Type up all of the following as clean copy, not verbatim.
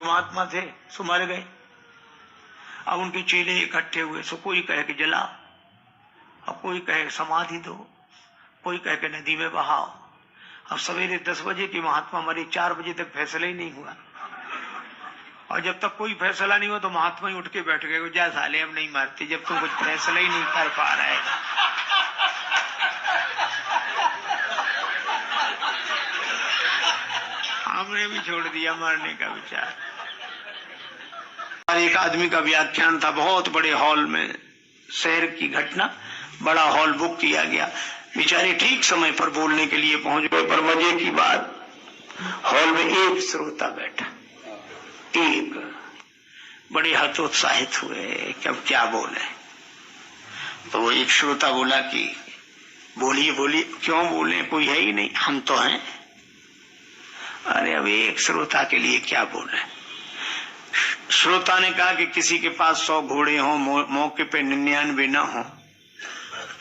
महात्मा थे सो मर गए। अब उनके चेले इकट्ठे हुए, सो कोई कहे कि जलाओ, अब कोई कहे समाधि दो, कोई कहे कि नदी में बहाओ। अब सवेरे 10 बजे की महात्मा मरे, 4 बजे तक फैसला ही नहीं हुआ। और जब तक कोई फैसला नहीं हुआ तो महात्मा ही उठ के बैठ गए, जा साले अब नहीं मारते जब तुम कुछ फैसला ही नहीं कर पा रहे। हमने भी छोड़ दिया मरने का विचार। एक आदमी का व्याख्यान था बहुत बड़े हॉल में, शहर की घटना, बड़ा हॉल बुक किया गया। बेचारे ठीक समय पर बोलने के लिए पहुंच गए, पर मजे की बात हॉल में एक श्रोता बैठा, एक। बड़े हतोत्साहित हुए कि अब क्या बोले। तो वो एक श्रोता बोला कि बोलिए बोलिए। क्यों बोले, कोई है ही नहीं, हम तो हैं। अरे अब एक श्रोता के लिए क्या बोले। श्रोता ने कहा कि किसी के पास 100 घोड़े हो, मौके पे 99 न हो,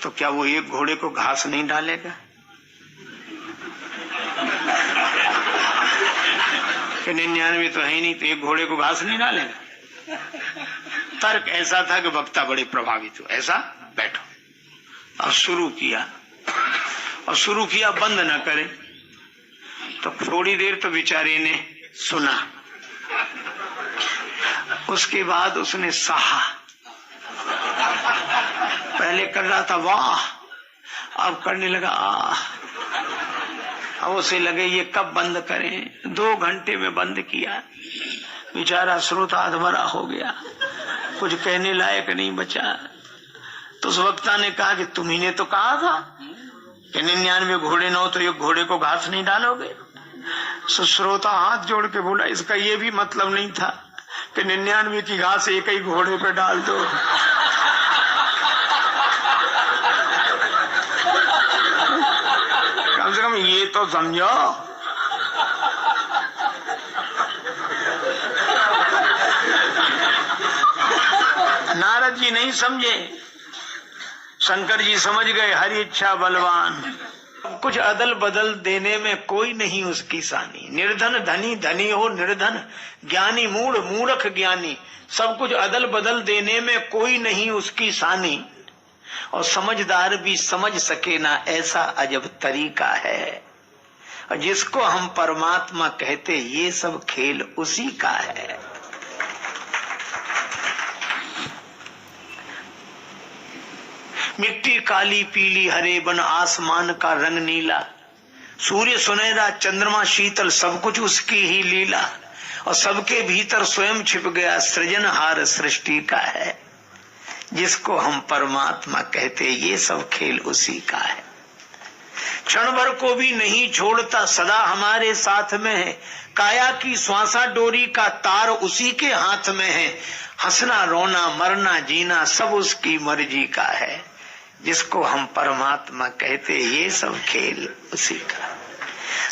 तो क्या वो एक घोड़े को घास नहीं डालेगा? कि 99 तो है ही नहीं, तो एक घोड़े को घास नहीं डालेगा। तर्क ऐसा था कि वक्ता बड़े प्रभावित हुए। ऐसा बैठो। और शुरू किया, और शुरू किया बंद न करे। तो थोड़ी देर तो बेचारे ने सुना, उसके बाद उसने सहा। पहले कर रहा था वाह, अब करने लगा आह। अब उसे लगे ये कब बंद करें। 2 घंटे में बंद किया। बेचारा श्रोता अधमरा हो गया, कुछ कहने लायक नहीं बचा। तो उस वक्ता ने कहा कि तुम्ही ने तो कहा था कि 99 घोड़े न हो तो एक घोड़े को घास नहीं डालोगे। सो श्रोता हाथ जोड़ के बोला, इसका ये भी मतलब नहीं था कि 99 की घास एक ही घोड़े पे डाल दो। कम से कम ये तो समझो। नारद जी नहीं समझे, शंकर जी समझ गए। हरि इच्छा बलवान। कुछ अदल बदल देने में कोई नहीं उसकी सानी। निर्धन धनी, धनी हो निर्धन, ज्ञानी मूढ़, मूर्ख ज्ञानी। सब कुछ अदल बदल देने में कोई नहीं उसकी सानी। और समझदार भी समझ सके ना, ऐसा अजब तरीका है। और जिसको हम परमात्मा कहते, ये सब खेल उसी का है। मिट्टी काली पीली हरे बन, आसमान का रंग नीला, सूर्य सुनहरा चंद्रमा शीतल, सब कुछ उसकी ही लीला। और सबके भीतर स्वयं छिप गया, सृजनहार सृष्टि का है। जिसको हम परमात्मा कहते, ये सब खेल उसी का है। क्षण भर को भी नहीं छोड़ता, सदा हमारे साथ में है। काया की श्वासा डोरी का तार उसी के हाथ में है। हंसना रोना मरना जीना सब उसकी मर्जी का है। जिसको हम परमात्मा कहते, ये सब खेल उसी का।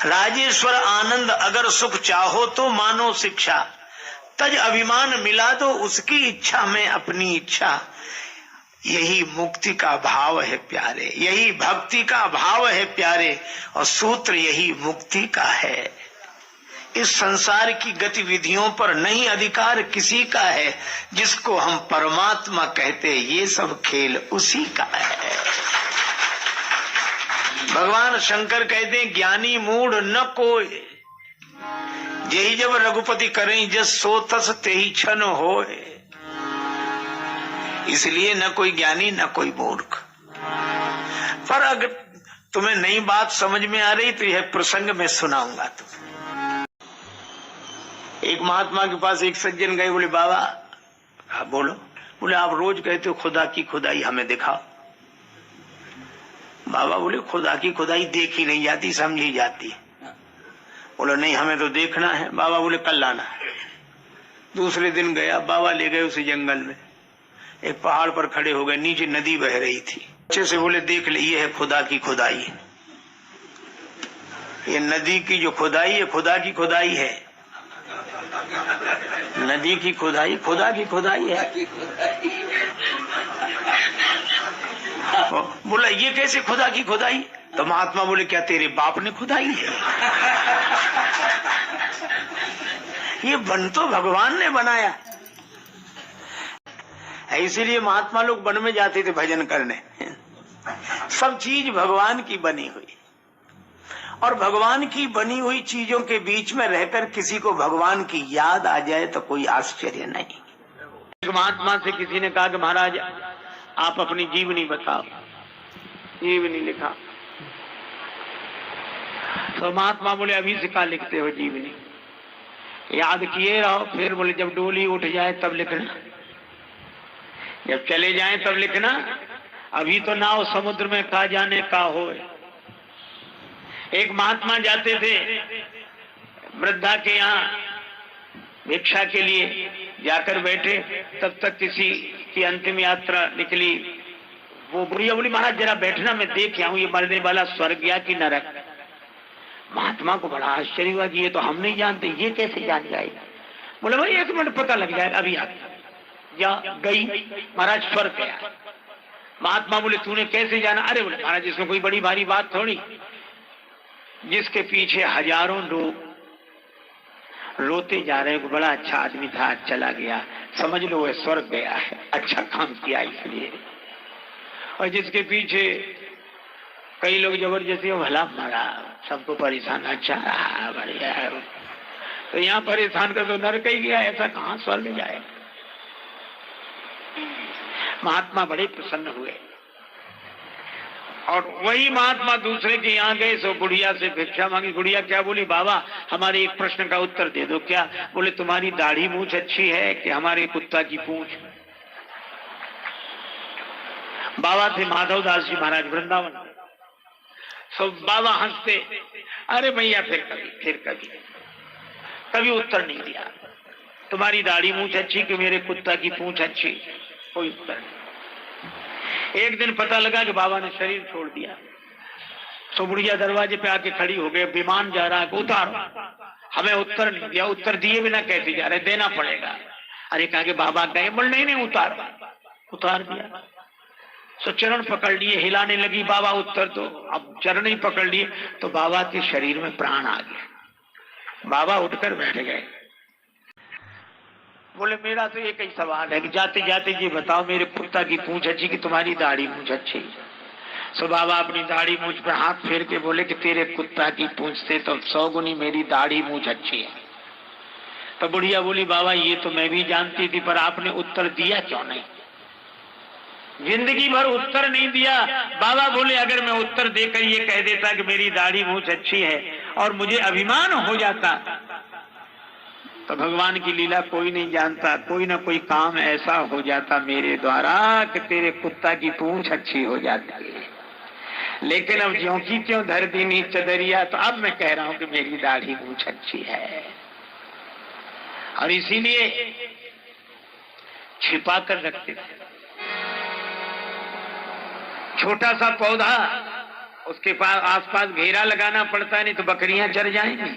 राजेश्वर आनंद अगर सुख चाहो तो मानो शिक्षा, तज अभिमान मिला दो उसकी इच्छा में अपनी इच्छा। यही मुक्ति का भाव है प्यारे, यही भक्ति का भाव है प्यारे, और सूत्र यही मुक्ति का है। इस संसार की गतिविधियों पर नहीं अधिकार किसी का है। जिसको हम परमात्मा कहते, ये सब खेल उसी का है। भगवान शंकर कहते हैं, ज्ञानी मूढ़ न कोई, यही जब रघुपति करें जस सो तस तेहि छन होए। इसलिए न कोई ज्ञानी न कोई मूर्ख। पर अगर तुम्हें नई बात समझ में आ रही तो यह प्रसंग में सुनाऊंगा। तुम एक महात्मा के पास एक सज्जन गए, बोले बाबा। बोलो। बोले आप रोज कहते हो खुदा की खुदाई, हमें दिखाओ। बाबा बोले खुदा की खुदाई देखी नहीं जाती, समझी जाती। बोले नहीं हमें तो देखना है। बाबा बोले कल लाना। दूसरे दिन गया, बाबा ले गए उसे जंगल में। एक पहाड़ पर खड़े हो गए, नीचे नदी बह रही थी। अच्छे से बोले देख ले, ये है खुदा की खुदाई। ये नदी की जो खुदाई है, खुदा की खुदाई है। नदी की खुदाई खुदा की खुदाई है। बोला ये कैसे खुदा की खुदाई? तो महात्मा बोले क्या तेरे बाप ने खुदाई है? ये वन तो भगवान ने बनाया है, इसीलिए महात्मा लोग वन में जाते थे भजन करने। सब चीज भगवान की बनी हुई, और भगवान की बनी हुई चीजों के बीच में रहकर किसी को भगवान की याद आ जाए तो कोई आश्चर्य नहीं। एक महात्मा से किसी ने कहा कि महाराज आप अपनी जीवनी बताओ। जीवनी लिखा तो महात्मा बोले अभी से क्या लिखते हो जीवनी? याद किए रहो, फिर बोले जब डोली उठ जाए तब लिखना, जब चले जाएं तब लिखना, अभी तो नाव समुद्र में का जाने का हो। एक महात्मा जाते थे वृद्धा के यहाँ भिक्षा के लिए, जाकर बैठे तब तक किसी की अंतिम यात्रा निकली। वो बुढ़िया बोली महाराज जरा बैठना, मैं देख आऊं ये मरने वाला स्वर्ग या कि नरक। महात्मा को बड़ा आश्चर्य हुआ कि ये तो हम नहीं जानते, ये कैसे जान जाएगा? बोले भाई 1 मिनट पता लग जाएगा, अभी या गई महाराज स्वर्ग गया। महात्मा बोले तूने कैसे जाना? अरे बोले महाराज इसमें कोई बड़ी भारी बात थोड़ी, जिसके पीछे हजारों लोग रोते जा रहे हैं, बड़ा अच्छा आदमी था चला गया, समझ लो वह स्वर्ग गया है, अच्छा काम किया इसलिए। और जिसके पीछे कई लोग जबरदस्ती भला मारा, सबको परेशान, अच्छा रहा बढ़िया, तो यहाँ परेशान कर दो नरक ही गया, ऐसा कहाँ स्वर्ग जाए? महात्मा बड़े प्रसन्न हुए, और वही महात्मा दूसरे के यहाँ गए, सो गुड़िया से भिक्षा मांगी। गुड़िया क्या बोली? बाबा हमारे एक प्रश्न का उत्तर दे दो। क्या? बोले तुम्हारी दाढ़ी मूछ अच्छी है कि हमारे कुत्ता की पूंछ? बाबा थे माधव दास जी महाराज वृंदावन। सो बाबा हंसते, अरे भैया फिर कभी उत्तर नहीं दिया। तुम्हारी दाढ़ी मूछ अच्छी कि मेरे कुत्ता की पूंछ अच्छी? कोई उत्तर नहीं। एक दिन पता लगा कि बाबा ने शरीर छोड़ दिया, तो बुढ़िया दरवाजे पे आके खड़ी हो गई, विमान जा रहा है, उतारो। हमें उत्तर नहीं दिया, उत्तर दिए बिना कैसे जा रहे, देना पड़ेगा। अरे कहा कि बाबा गए, बोल नहीं उतार दिया। तो चरण पकड़ लिए, हिलाने लगी, बाबा उत्तर दो। अब चरण ही पकड़ लिए तो बाबा के शरीर में प्राण आ गया। बाबा उठकर बैठ गए, बोले मेरा तो एक ही सवाल है कि जाते जाते ये बताओ मेरे कुत्ता की पूंछ अच्छी कि तुम्हारी दाढ़ी मूछ अच्छी? सो बाबा अपनी दाढ़ी मूछ पर हाथ फेर के बोले कि तेरे कुत्ता की पूंछ से तो 100 गुनी मेरी दाढ़ी मूछ अच्छी है। तो बुढ़िया बोली बाबा ये तो मैं भी जानती थी, पर आपने उत्तर दिया क्यों नहीं? जिंदगी भर उत्तर नहीं दिया। बाबा बोले अगर मैं उत्तर देकर ये कह देता कि मेरी दाढ़ी मूछ अच्छी है और मुझे अभिमान हो जाता, तो भगवान की लीला कोई नहीं जानता, कोई ना कोई काम ऐसा हो जाता मेरे द्वारा कि तेरे कुत्ता की पूंछ अच्छी हो जाती है। लेकिन अब ज्यों की त्यों धर दी नीच चदरिया, तो अब मैं कह रहा हूं कि मेरी दाढ़ी मूछ अच्छी है। और इसीलिए छिपा कर रखते थे। छोटा सा पौधा, उसके पास आसपास घेरा लगाना पड़ता है, नहीं तो बकरियां चर जाएंगी।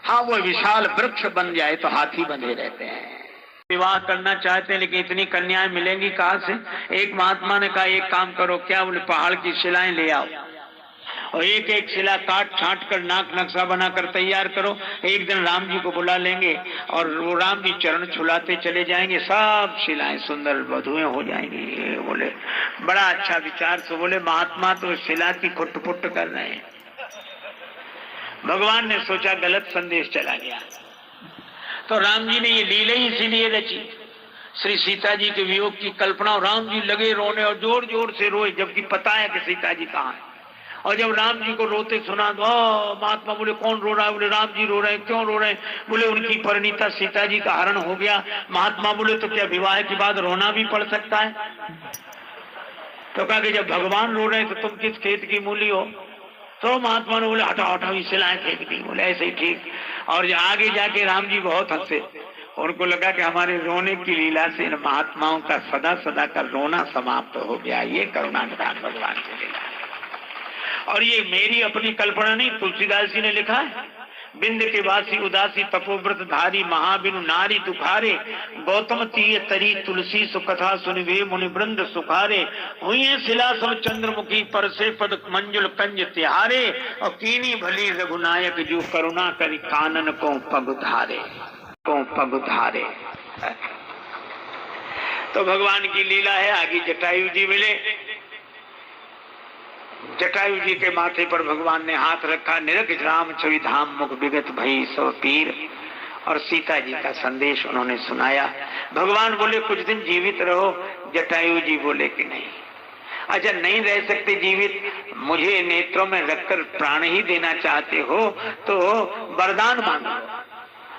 हाँ वो विशाल वृक्ष बन जाए तो हाथी बंधे रहते हैं। विवाह करना चाहते हैं लेकिन इतनी कन्याएं मिलेंगी कहां से? एक महात्मा ने कहा एक काम करो, क्या? बोले पहाड़ की शिलाएं ले आओ और एक एक शिला काट छांट कर नाक नक्शा बनाकर तैयार करो। एक दिन राम जी को बुला लेंगे और वो राम जी चरण छुलाते चले जाएंगे, सब शिलाएं सुंदर वधुएं हो जाएंगी। बोले बड़ा अच्छा विचार। तो बोले महात्मा तो शिला की खुट पुट कर रहे हैं। भगवान ने सोचा गलत संदेश चला गया, तो राम जी ने ये लीला ही इसीलिए रची। श्री सीता जी के वियोग की कल्पना, और राम जी लगे रोने और जोर जोर से रोए, जबकि पता है कि सीता जी कहाँ है। और जब राम जी को रोते सुना तो महात्मा बोले कौन रो रहा है? बोले राम जी रो रहे हैं। क्यों रो रहे हैं? बोले उनकी परिणीता सीता जी का हरण हो गया। महात्मा बोले तो क्या विवाह के बाद रोना भी पड़ सकता है? तो कहा कि जब भगवान रो रहे हैं तो तुम किस खेत की मूली हो? तो महात्मा ने बोले हटाओ हटाओ शिलाएं फेंक दी। बोले ऐसे ही ठीक। और आगे जाके राम जी बहुत हंसे, उनको लगा कि हमारे रोने की लीला से इन महात्माओं का सदा सदा का रोना समाप्त हो गया। ये करुणा निधान भगवान की लीला। और ये मेरी अपनी कल्पना नहीं, तुलसीदास जी ने लिखा है, बिंद के वासी उदासी तपोव्रत धारी महाबिनु नारी दुखारे, गौतम तीय तरी तुलसी सुकथा सुनिवे मुनि वृंद सुखारे, हुई शिला सब चंद्रमुखी पर से पद मंजुल कंज तिहारे, और कीनी भली रघुनायक जो करुणा करी कानन को पग धारे। को पग धारे। तो भगवान की लीला है। आगे जटायु जी मिले, जटायु जी के माथे पर भगवान ने हाथ रखा, निरख राम छवि धाम मुख विगत भई सो पीर, और सीता जी का संदेश उन्होंने सुनाया। भगवान बोले कुछ दिन जीवित रहो, जटायु जी बोले कि नहीं। अच्छा नहीं रह सकते जीवित, मुझे नेत्रों में रखकर प्राण ही देना चाहते हो तो वरदान मांगो,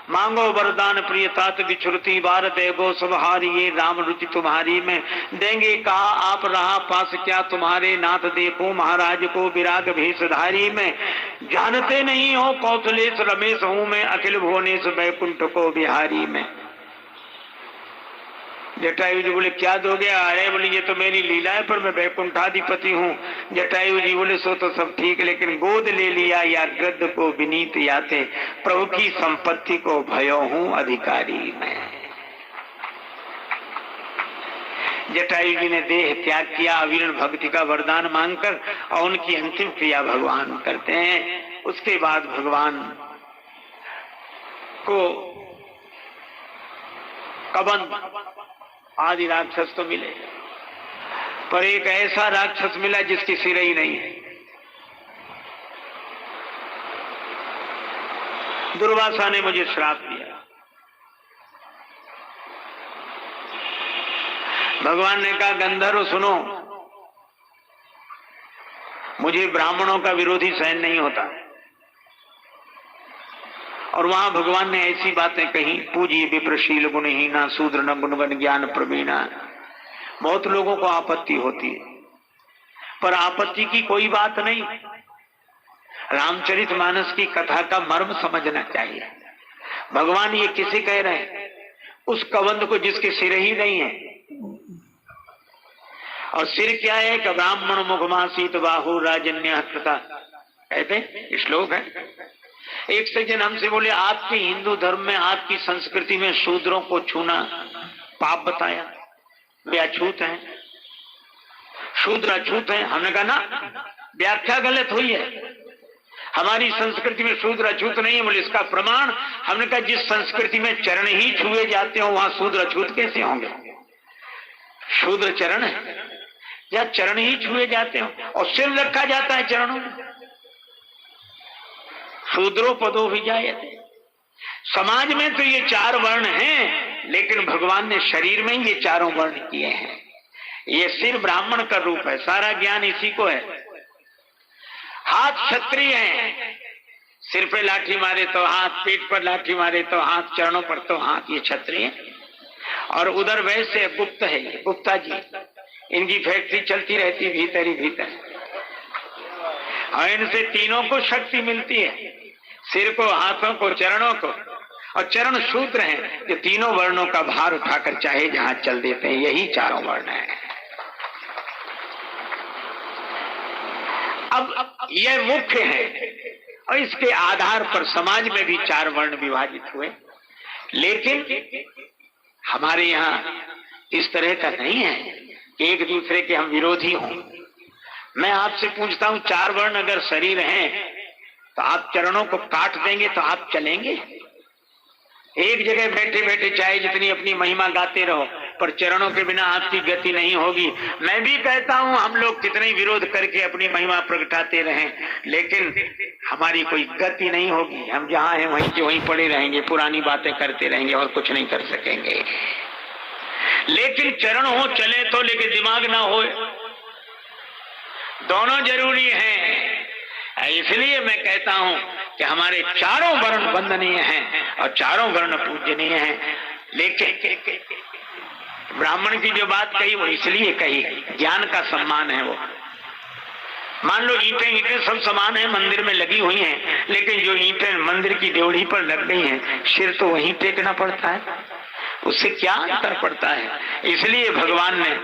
मांगो वरदान प्रिय तात विचुरती बार देगो सुबहारी, ये राम रुचि तुम्हारी में देंगे। कहा आप रहा पास क्या तुम्हारे नाथ, देखो महाराज को विराग भेषधारी में, जानते नहीं हो कौशलेश रमेश हूं मैं, अखिल भुवनेश बैकुंठ को बिहारी में। जटायु जी बोले क्या दोगे? अरे बोले ये तो मेरी लीला है, पर मैं बैकुंठाधिपति हूँ। जटायु जी बोले सो तो सब ठीक, लेकिन गोद ले लिया या गद्द को विनीत याते, प्रभु की संपत्ति को भयो हूँ अधिकारी मैं। जटायु जी ने देह त्याग किया अविरण भक्ति का वरदान मांगकर, और उनकी अंतिम क्रिया भगवान करते हैं। उसके बाद भगवान को कबंध आदि राक्षस तो मिले, पर एक ऐसा राक्षस मिला जिसकी सिर ही नहीं है। दुर्वासा ने मुझे श्राप दिया। भगवान ने कहा गंधर्व सुनो, मुझे ब्राह्मणों का विरोधी सहन नहीं होता। और वहां भगवान ने ऐसी बातें कही, पूजी विप्रशील गुणहीना शूद्र न गुणगण ज्ञान प्रवीणा। बहुत लोगों को आपत्ति होती है, पर आपत्ति की कोई बात नहीं। रामचरितमानस की कथा का मर्म समझना चाहिए। भगवान ये किसे कह रहे हैं? उस कबंध को जिसके सिर ही नहीं है। और सिर क्या है? कि ब्राह्मण मुखमासीत बाहु राजन्य कृता, कहते श्लोक है। एक सज्जन हमसे बोले आपके हिंदू धर्म में, आपकी संस्कृति में शूद्रों को छूना पाप बताया, वे अछूत हैं, शूद्र अछूत हैं। हमने कहा ना, व्याख्या गलत हुई है। हमारी संस्कृति में शूद्र अछूत नहीं है। बोले इसका प्रमाण? हमने कहा जिस संस्कृति में चरण ही छुए जाते हो वहां शूद्र अछूत कैसे होंगे? शूद्र चरण है या चरण ही छुए जाते हो, और सिर रखा जाता है चरणों में। शूद्रो पदो भी जायते। समाज में तो ये चार वर्ण हैं, लेकिन भगवान ने शरीर में ये चारों वर्ण किए हैं। ये सिर ब्राह्मण का रूप है, सारा ज्ञान इसी को है। हाथ क्षत्रिय है, सिर पे लाठी मारे तो हाथ, पीठ पर लाठी मारे तो हाथ, चरणों पर तो हाथ, ये क्षत्रिय। और उधर वैसे गुप्त है, ये गुप्ता जी, इनकी फैक्ट्री चलती रहती भीतर ही भीतर, और इनसे तीनों को शक्ति मिलती है, सिर को, हाथों को, चरणों को। और चरण शूद्र हैं जो तीनों वर्णों का भार उठाकर चाहे जहां चल देते हैं। यही चारों वर्ण हैं। अब यह मुख्य है, और इसके आधार पर समाज में भी चार वर्ण विभाजित हुए। लेकिन हमारे यहाँ इस तरह का नहीं है कि एक दूसरे के हम विरोधी हों। मैं आपसे पूछता हूं, चार वर्ण अगर शरीर हैं तो आप चरणों को काट देंगे तो आप चलेंगे? एक जगह बैठे बैठे चाहे जितनी अपनी महिमा गाते रहो, पर चरणों के बिना आपकी गति नहीं होगी। मैं भी कहता हूं हम लोग कितने ही विरोध करके अपनी महिमा प्रगटाते रहें, लेकिन हमारी कोई गति नहीं होगी। हम जहां हैं वहीं के वहीं पड़े रहेंगे, पुरानी बातें करते रहेंगे और कुछ नहीं कर सकेंगे। लेकिन चरण हो चले तो, लेकिन दिमाग ना हो, दोनों जरूरी हैं। इसलिए मैं कहता हूं कि हमारे चारों वर्ण वंदनीय हैं और चारों वर्ण पूजनीय हैं। लेकिन ब्राह्मण की जो बात कही वो इसलिए कही, ज्ञान का सम्मान है वो। मान लो ईंटें सब समान है, मंदिर में लगी हुई हैं, लेकिन जो ईंटें मंदिर की ड्योढ़ी पर लग गई हैं, सिर तो वहीं टेकना पड़ता है, उससे क्या अंतर पड़ता है। इसलिए भगवान ने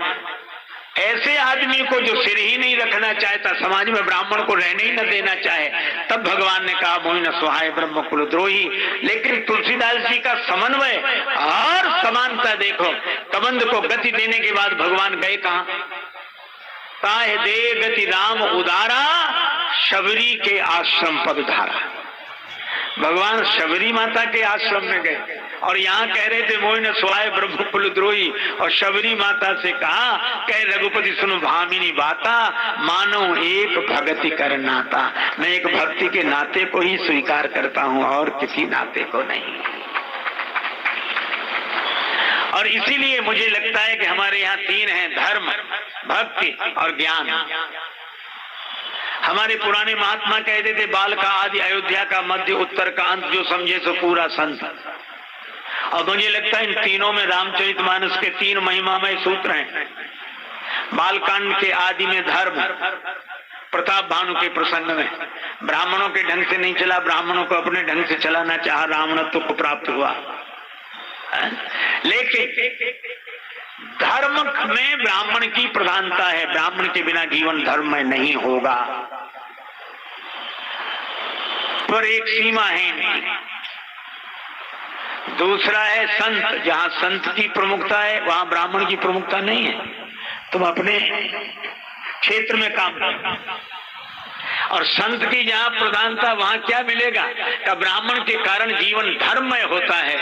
ऐसे आदमी को जो सिर ही नहीं रखना चाहता, समाज में ब्राह्मण को रहने ही न देना चाहे, तब भगवान ने कहा मोहि न सुहाय ब्रह्म कुलद्रोही। लेकिन तुलसीदास जी का समन्वय और समानता देखो। कबंध को गति देने के बाद भगवान गए कहां? ताहे दे गति राम उदारा, शबरी के आश्रम पद धारा। भगवान शबरी माता के आश्रम में गए और यहाँ कह रहे थे मोइन स्वाय ब्रह्म कुलद्रोही, और शबरी माता से कहा, कह रघुपति सुनो भामिनी बाता, मानो एक भक्ति कर नाता। मैं एक भक्ति के नाते को ही स्वीकार करता हूँ और किसी नाते को नहीं। और इसीलिए मुझे लगता है कि हमारे यहाँ तीन हैं, धर्म, भक्ति और ज्ञान। हमारे पुराने महात्मा कहते थे बाल का आदि, अयोध्या का मध्य, उत्तर का अंत, जो समझे सो पूरा संत। और मुझे लगता है इन तीनों में रामचरितमानस के तीन महिमामय सूत्र हैं। बालकांड के आदि में धर्म, प्रताप भानु के प्रसंग में ब्राह्मणों के ढंग से नहीं चला, ब्राह्मणों को अपने ढंग से चलाना चाहा, रावणत्व को प्राप्त हुआ। लेकिन धर्म में ब्राह्मण की प्रधानता है, ब्राह्मण के बिना जीवन धर्म में नहीं होगा, पर एक सीमा है नहीं। दूसरा है संत, जहां संत की प्रमुखता है वहां ब्राह्मण की प्रमुखता नहीं है। तुम अपने क्षेत्र में काम करो, और संत की जहां प्रधानता वहां क्या मिलेगा कि ब्राह्मण के कारण जीवन धर्ममय होता है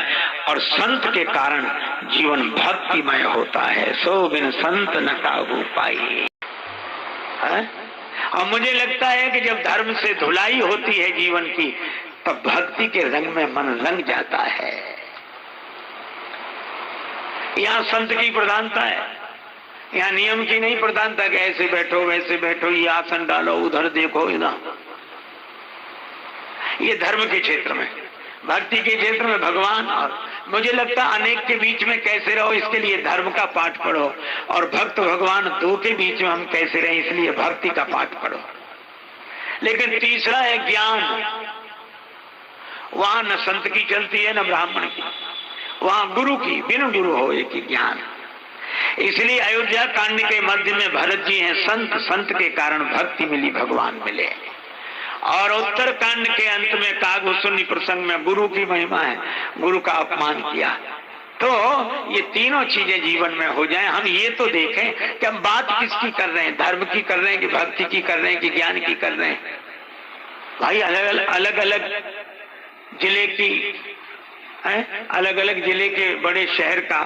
और संत के कारण जीवन भक्तिमय होता है। सो बिन संत न काबू पाई। और मुझे लगता है कि जब धर्म से धुलाई होती है जीवन की, तब भक्ति के रंग में मन रंग जाता है। यहाँ संत की प्रधानता है, यहाँ नियम की नहीं प्रधानता कि ऐसे बैठो वैसे बैठो, ये आसन डालो, उधर देखो, इधर। ये धर्म के क्षेत्र में। भक्ति के क्षेत्र में भगवान और मुझे लगता है अनेक के बीच में कैसे रहो, इसके लिए धर्म का पाठ पढ़ो, और भक्त भगवान दो के बीच में हम कैसे रहे, इसलिए भक्ति का पाठ पढ़ो। लेकिन तीसरा है ज्ञान। वहां न संत की चलती है न ब्राह्मण की, वहां गुरु की, बिन गुरु हो एक ही ज्ञान। इसलिए अयोध्या कांड के मध्य में भरत जी हैं संत, संत के कारण भक्ति मिली, भगवान मिले। और उत्तर कांड के अंत में कागभूषणी प्रसंग में गुरु की महिमा है, गुरु का अपमान किया। तो ये तीनों चीजें जीवन में हो जाएं, हम ये तो देखें कि हम बात किसकी कर रहे हैं, धर्म की कर रहे हैं कि भक्ति की कर रहे हैं कि ज्ञान की कर रहे हैं। भाई अलग अलग जिले की है, अलग अलग जिले के बड़े शहर का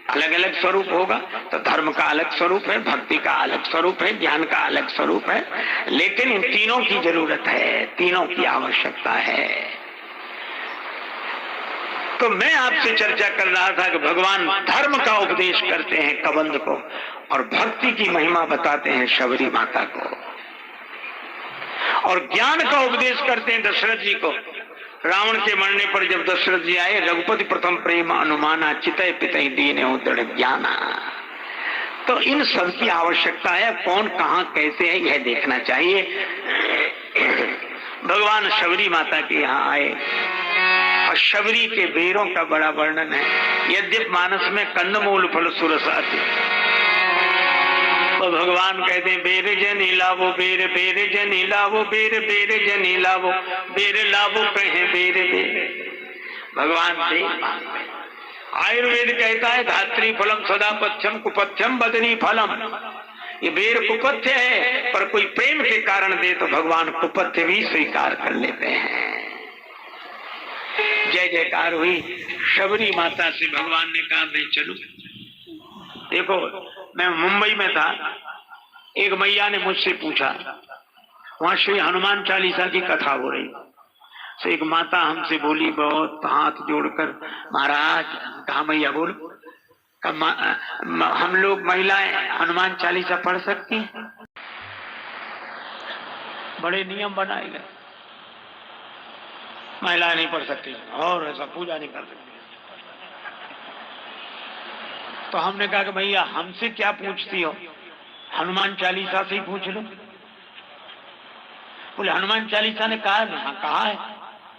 अलग अलग स्वरूप होगा। तो धर्म का अलग स्वरूप है, भक्ति का अलग स्वरूप है, ज्ञान का अलग स्वरूप है, लेकिन इन तीनों की जरूरत है, तीनों की आवश्यकता है। तो मैं आपसे चर्चा कर रहा था कि भगवान धर्म का उपदेश करते हैं कबंध को, और भक्ति की महिमा बताते हैं शबरी माता को, और ज्ञान का उपदेश करते हैं दशरथ जी को। रावण के मरने पर जब दशरथ जी आए, रघुपति प्रथम प्रेम अनुमाना, चितय पितय दीने दृढ़ ज्ञाना। तो इन सब की आवश्यकता है, कौन कहाँ कैसे है यह देखना चाहिए। भगवान शबरी माता के यहाँ आए और शबरी के बेरों का बड़ा वर्णन है। यद्यप मानस में कंदमूल फल सुरस आती, तो भगवान कहते हैं बेर जनी लावो, बेर बेर जनी लावो, बेर बेर जनी लावो, बेर लावो कहे बेर बेर। भगवान से आयुर्वेद कहता है धात्री फलम सदा पथ्यम कुपथ्यम बदनी फलम। ये बेर कुपथ्य है, पर कोई प्रेम के कारण दे तो भगवान कुपथ्य भी स्वीकार कर लेते हैं। जय जयकार हुई। शबरी माता से भगवान ने कहा मैं चलूं। देखो मैं मुंबई में था, एक मैया ने मुझसे पूछा, वहां श्री हनुमान चालीसा की कथा हो रही, तो एक माता हमसे बोली बहुत हाथ जोड़कर, महाराज, कहा मैया बोलो, हम लोग महिलाएं हनुमान चालीसा पढ़ सकती हैं? बड़े नियम बनाए गए, महिलाएं नहीं पढ़ सकती और ऐसा पूजा नहीं कर सकती। तो हमने कहा कि भैया हमसे क्या पूछती हो, हनुमान चालीसा से ही पूछ लो। बोले हनुमान चालीसा ने कहा है? हाँ कहा है।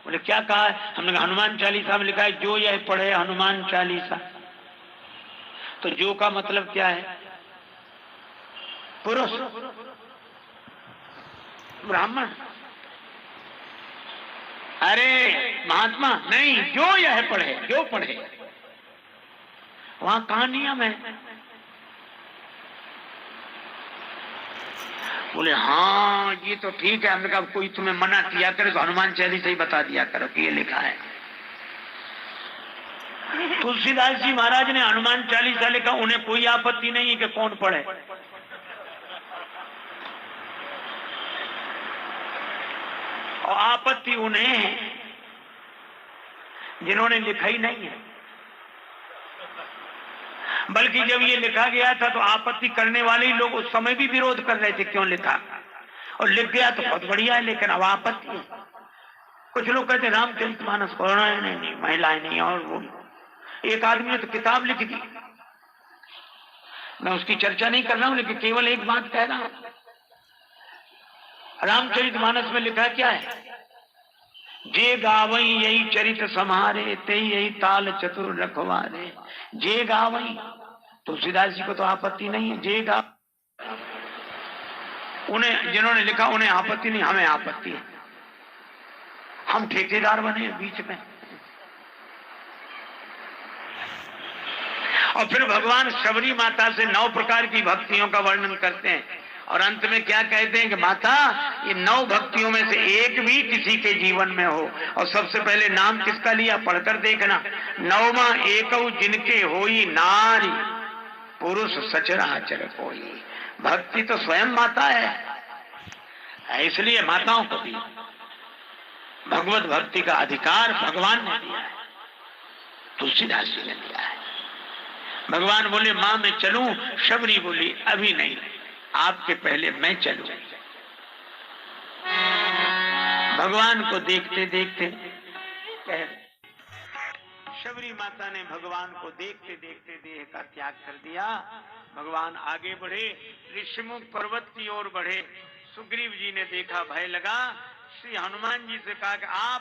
बोले क्या कहा है? हमने कहा हनुमान चालीसा में लिखा है जो यह पढ़े हनुमान चालीसा। तो जो का मतलब क्या है? पुरुष, ब्राह्मण। अरे महात्मा नहीं, जो यह पढ़े, जो पढ़े। वहां कहां नियम है? बोले हाँ ये तो ठीक है। हमने कहा कोई तुम्हें मना किया करे तो हनुमान चालीसा ही बता दिया करो कि ये लिखा है। तुलसीदास जी महाराज ने हनुमान चालीसा लिखा, उन्हें कोई आपत्ति नहीं है कि कौन पढ़े। और आपत्ति उन्हें है जिन्होंने लिखा ही नहीं है। बल्कि जब ये लिखा गया था तो आपत्ति करने वाले ही लोग उस समय भी विरोध कर रहे थे, क्यों लिखा, और लिख गया तो बहुत बढ़िया है, लेकिन अब आपत्ति है। कुछ लोग कहते रामचरितमानस पढ़ना है, नहीं महिलाएं नहीं। और वो एक आदमी ने तो किताब लिख दी, मैं उसकी चर्चा नहीं कर रहा हूं, लेकिन केवल एक बात कह रहा हूं। रामचरितमानस में लिखा क्या है, जे गावई यही चरित समारे ते यही ताल चतुर रखवारे। जे गावई, तुलसीदास जी को तो आपत्ति नहीं है, जे गा, उन्हें जिन्होंने लिखा उन्हें आपत्ति नहीं, हमें आपत्ति है। हम ठेकेदार बने बीच में। और फिर भगवान शबरी माता से 9 प्रकार की भक्तियों का वर्णन करते हैं और अंत में क्या कहते हैं कि माता ये 9 भक्तियों में से एक भी किसी के जीवन में हो। और सबसे पहले नाम किसका लिया, पढ़कर देखना, 9वां एकौ जिनके होई नारी पुरुष सचराचर कोई। भक्ति तो स्वयं माता है, इसलिए माताओं को भी भगवत भक्ति का अधिकार भगवान ने दिया है, तुलसीदास जी ने दिया है। भगवान बोले मां मैं चलूं, शबरी बोली अभी नहीं, आपके पहले मैं चलूं। भगवान को देखते देखते शबरी माता ने भगवान को देखते देखते देह का त्याग कर दिया। भगवान आगे बढ़े, ऋषिमुख पर्वत की ओर बढ़े। सुग्रीव जी ने देखा, भय लगा। श्री हनुमान जी से कहा कि आप